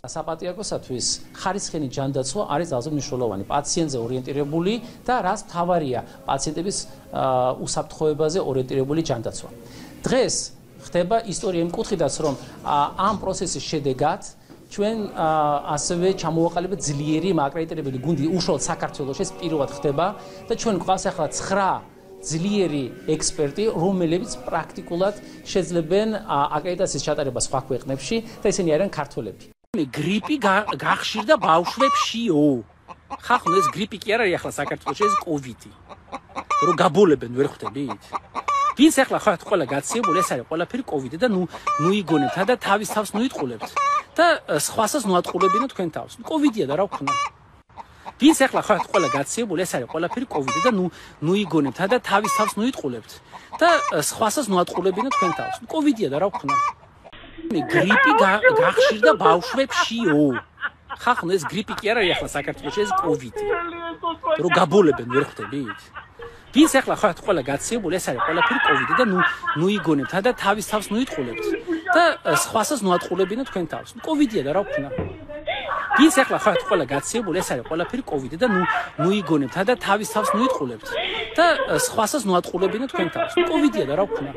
საპატიაკოსათვის ხარისხენი ჯანდაცვა არის ძალზე მნიშვნელოვანი, პაციენტზე ორიენტირებული და რაც მთავარია, პაციენტების უსაფრთხოებაზე ორიენტირებული ჯანდაცვა. დღეს ხდება ისტორია იმ კუთხიდან, რომ ამ პროცესის შედეგად ჩვენ ასევე ჩამოვაყალიბეთ ძლიერი მაკრედიტირებული გუნდი უშუალოდ საქართველოში, ეს პირველად ხდება და ჩვენ გვყავს ახლა 9 ძლიერი ექსპერტი, რომლებიც პრაქტიკულად შეძლებენ აკრედიტაციის ჩატარებას სხვა ქვეყნებში და ისინი არიან ქართველები. გრიპი გახშირდა ბავშვებშიო. ხახუნ ეს გრიპი კი არ არის ახლა საქართველოში, ეს კოვიდი. რომ გაბოლებენ ვერ ხვდებით? ვინც ახლა ხართ ყველა გაციებული, ეს არის ყველაფერი კოვიდი და ნუ იგონებთ და თავის თავს ნუ იტყულებთ და სხვასაც ნუ ატყულებინო თქვენ თავს. კოვიდია და რა ვქნა? ვინც ახლა ხართ ყველა გაციებული, ეს არის ყველაფერი კოვიდი და ნუ იგონებთ და თავის თავს ნუ იტყულებთ და სხვასაც ნუ ატყულებინო თქვენ თავს. კოვიდია და რა ვქნა? გრიპი გახშირდა ბავშვებშიო. ხახუნ ეს გრიპი კი არ არის ახლა საქართველოში, ეს კოვიდი. რომ გაბოლებენ ვერ ხვდებით? ვინც ახლა ხართ ყველა გაციებული, ეს არის ყველაფერი კოვიდი და ნუ იგონებთ და თავის თავს ნუ იტყულებთ და სხვასაც ნუ ატყულებინო თქვენ თავს. კოვიდია და რა ვქნა? ვინც ახლა ხართ ყველა გაციებული, ეს არის ყველაფერი კოვიდი და ნუ იგონებთ და თავის თავს ნუ იტყულებთ და სხვასაც ნუ ატყულებინო თქვენ თავს. კოვიდია და რა ვქნა?